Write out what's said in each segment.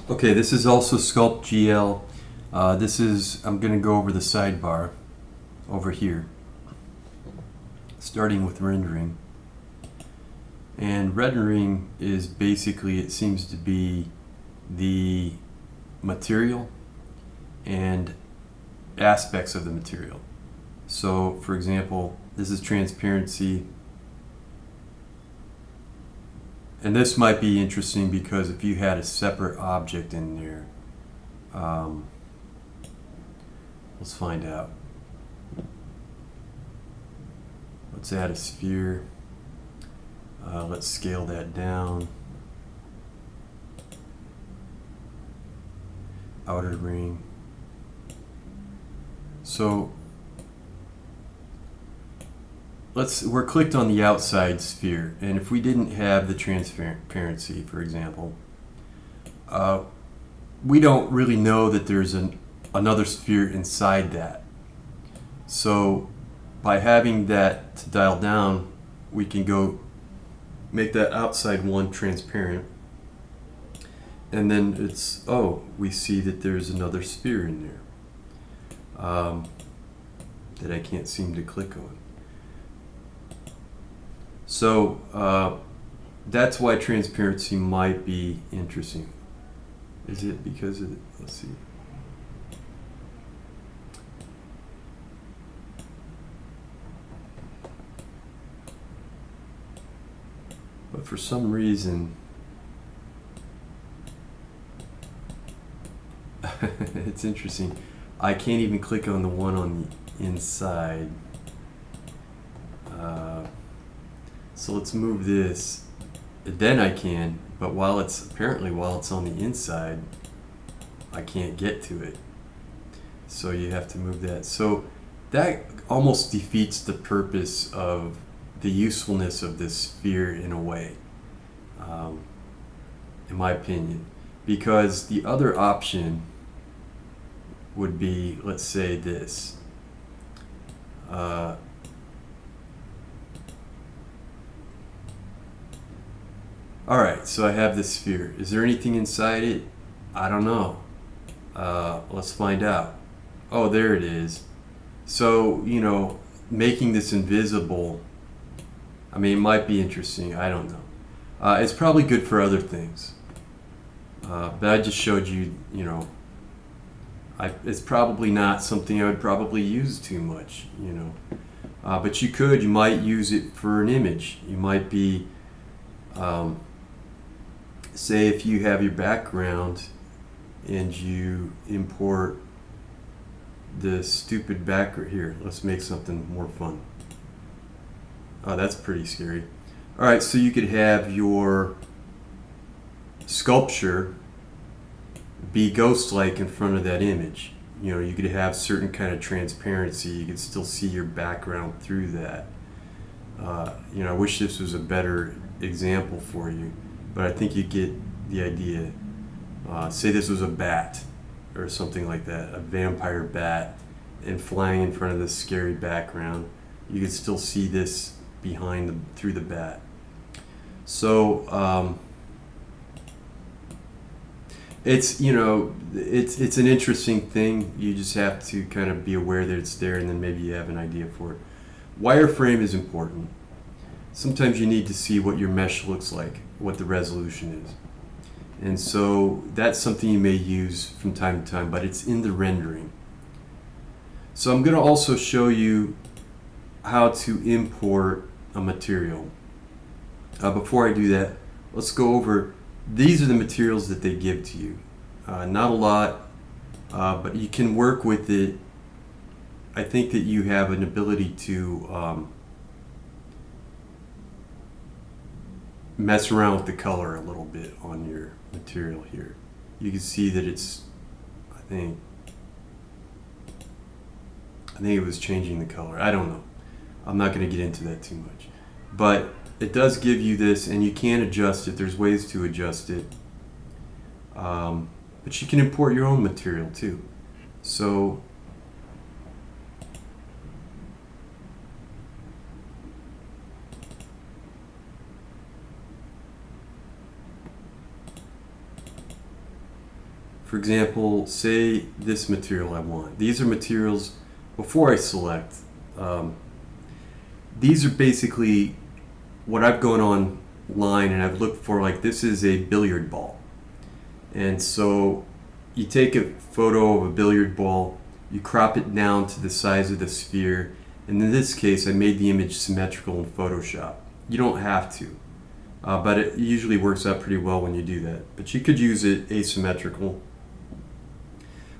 Okay, this is also SculptGL. I'm going to go over the sidebar over here, starting with rendering. And rendering is basically, it seems to be the material and aspects of the material. So, for example, this is transparency. And this might be interesting because if you had a separate object in there, let's find out. Let's add a sphere. Let's scale that down. Outer ring. So we're clicked on the outside sphere, and if we didn't have the transparency, for example, we don't really know that there's another sphere inside that. So by having that to dial down, we can go make that outside one transparent, and then we see that there's another sphere in there that I can't seem to click on. So that's why transparency might be interesting. Is it because of, let's see. But for some reason, it's interesting. I can't even click on the one on the inside. So let's move this. Then I can, but while it's on the inside, I can't get to it. So you have to move that. So that almost defeats the purpose of the usefulness of this sphere in a way, in my opinion, because the other option would be, let's say this. Alright, so I have this sphere. Is there anything inside it? I don't know. Let's find out. Oh, there it is. So, making this invisible, I mean, it might be interesting. I don't know. It's probably good for other things. But I just showed you, it's probably not something I would probably use too much, but you might use it for an image. You might be, say if you have your background and you import the stupid background here. Let's make something more fun. Oh, that's pretty scary. Alright, so you could have your sculpture be ghost-like in front of that image. You could have certain kind of transparency. You could still see your background through that. I wish this was a better example for you, but I think you get the idea. Say this was a bat or something like that, a vampire bat, and flying in front of this scary background. You could still see this through the bat. So it's it's an interesting thing. You just have to kind of be aware that it's there, and then maybe you have an idea for it. Wireframe is important. Sometimes you need to see what your mesh looks like, what the resolution is. And so that's something you may use from time to time, but it's in the rendering. So I'm going to also show you how to import a material. Before I do that, let's go over, these are the materials that they give to you. Not a lot, but you can work with it. I think that you have an ability to mess around with the color a little bit on your material here. You can see that it's, I think it was changing the color. I don't know. I'm not going to get into that too much. But it does give you this, and you can adjust it. There's ways to adjust it. But you can import your own material too. So For example, say this material I want. These are materials before I select. These are basically what I've gone online and I've looked for. Like, this is a billiard ball. And so you take a photo of a billiard ball, you crop it down to the size of the sphere, and in this case I made the image symmetrical in Photoshop. You don't have to, but it usually works out pretty well when you do that. But you could use it asymmetrical,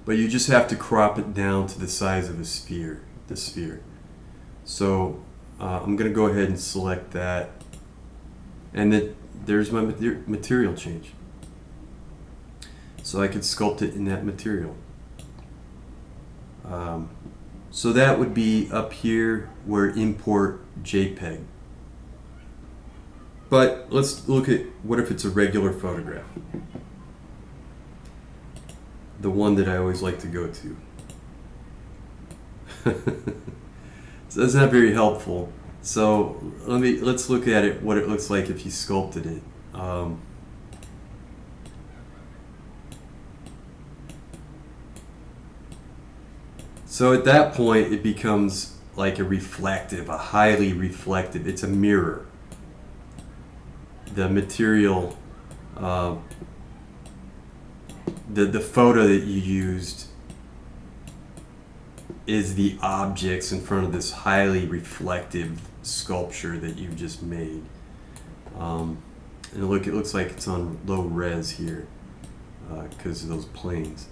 but you just have to crop it down to the size of the sphere. So I'm going to go ahead and select that, and then there's my material change. So I could sculpt it in that material. So that would be up here where import JPEG. But let's look at what if it's a regular photograph. The one that I always like to go to. So that's not very helpful. So let's look at it, what it looks like if you sculpted it. So at that point it becomes like a highly reflective, it's a mirror. The material, the photo that you used is the objects in front of this highly reflective sculpture that you've just made. And look, it looks like it's on low res here because of those planes.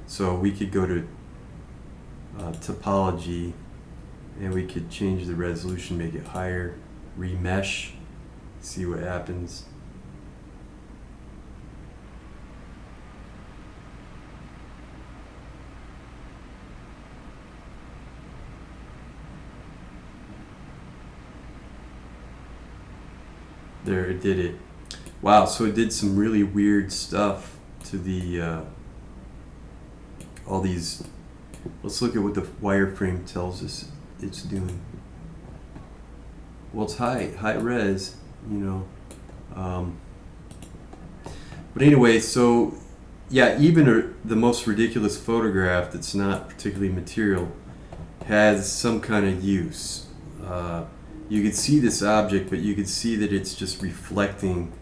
So we could go to topology and we could change the resolution, make it higher, remesh, see what happens. There, it did it. Wow, so it did some really weird stuff to the all these. Let's look at what the wireframe tells us it's doing. Well, it's high res, you know. But anyway, so yeah, even the most ridiculous photograph that's not particularly material has some kind of use. You could see this object, but you could see that it's just reflecting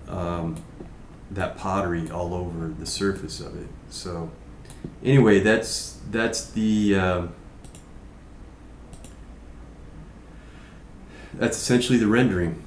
that pottery all over the surface of it. So anyway, that's essentially the rendering.